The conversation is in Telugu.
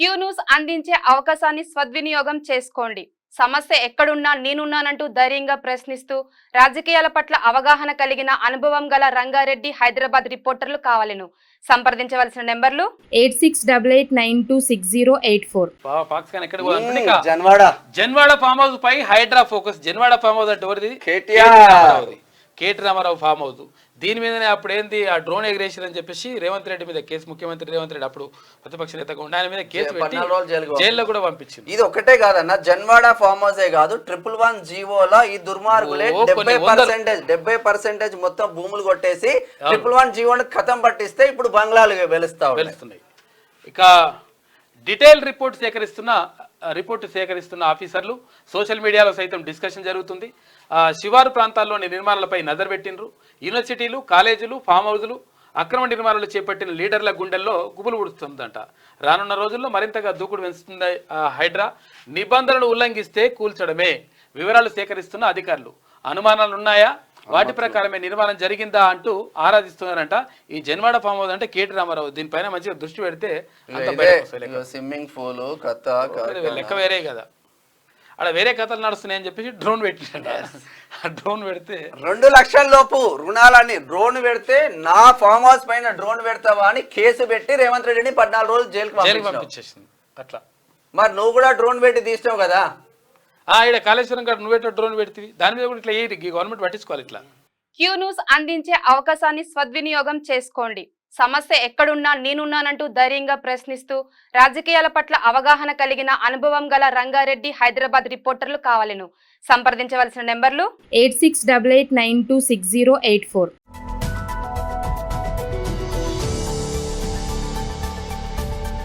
క్యూ న్యూస్ అందించే అవకాశాన్ని సద్వినియోగం చేసుకోండి. సమస్య ఎక్కడున్నా నేనున్నానంటూ ధైర్యంగా ప్రశ్నిస్తూ రాజకీయాల పట్ల అవగాహన కలిగిన అనుభవం గల రంగారెడ్డి హైదరాబాద్ రిపోర్టర్లు కావాలను. సంప్రదించవలసిన నెంబర్లు 8688926084. జన్వాడ ఫామ్ హౌస్ పై Hydraa focus. Janwada farm house అంటే ఎవరిది? KT Ramarao farm house. దీని మీదనే అప్పుడు ఏంది ఆ డ్రోన్ ఎగ్రేషన్ అని చెప్పేసి రేవంత్ రెడ్డి మీద కేసు, ముఖ్యమంత్రి రేవంత్ రెడ్డి అప్పుడు ప్రతిపక్ష నేతగా ఉండి ఆయన మీద కేసు పెట్టి జైల్లో కూడా పంపించింది. ఇది ఒకటే కాదన్న, జన్వాడ ఫామ్ హౌస్ కాదు, 111 జీవోలో ఈ దుర్మార్గులే 70% మొత్తం భూములు కొట్టేసి 111 జీవోని ఖతం పట్టిస్తే ఇప్పుడు బంగ్లాలు వెలుస్తున్నాయి. ఇక డీటెయిల్ రిపోర్టు సేకరిస్తున్న ఆఫీసర్లు సోషల్ మీడియాలో సైతం డిస్కషన్ జరుగుతుంది. శివారు ప్రాంతాల్లోని నిర్మాణాలపై నజర్ పెట్టినరు. యూనివర్సిటీలు, కాలేజీలు, ఫామ్ హౌజులు అక్రమ నిర్మాణాలు చేపట్టిన లీడర్ల గుండెల్లో గుబులు ఉడుతుందంట. రానున్న రోజుల్లో మరింతగా దూకుడు పెంచుతుంది హైడ్రా. నిబంధనలు ఉల్లంఘిస్తే కూల్చడమే. వివరాలు సేకరిస్తున్న అధికారులు. అనుమానాలు ఉన్నాయా, వాటి ప్రకారమే నిర్మాణం జరిగిందా అంటూ ఆరాధిస్తున్నారంట. ఈ జన్వాడ ఫామ్ హౌస్ అంటే కేటీ రామారావు. దీనిపైన మంచిగా దృష్టి పెడితే స్విమ్మింగ్ పూల్ లెక్క వేరే కదా. అక్కడ వేరే కథలు నడుస్తున్నాయని చెప్పేసి డ్రోన్ పెట్టిండ. డ్రోన్ పెడితే 2 లక్షల లోపు రుణాలని డ్రోన్ పెడితే నా ఫామ్ హౌస్ పైన డ్రోన్ పెడతావా అని కేసు పెట్టి రేవంత్ రెడ్డిని 14 రోజులు జైలుకి పంపించేసింది. అట్లా మరి నువ్వు కూడా డ్రోన్ పెట్టి తీస్తావు కదా. ఇక్కడ కాళేశ్వరం గారు నువ్వు పెట్టిన డ్రోన్ పెడితే దాని మీద కూడా ఇట్లా గవర్నమెంట్ పట్టించుకోవాలి. ఇట్లా క్యూ న్యూస్ అందించే అవకాశాన్ని సద్వినియోగం చేసుకోండి. సమస్య ఎక్కడున్నా నేనున్నానంటూ ధైర్యంగా ప్రశ్నిస్తూ రాజకీయాల పట్ల అవగాహన కలిగిన అనుభవం గల రంగారెడ్డి హైదరాబాద్ రిపోర్టర్లు కావాలను. సంప్రదించవలసిన నెంబర్లు 8688926084.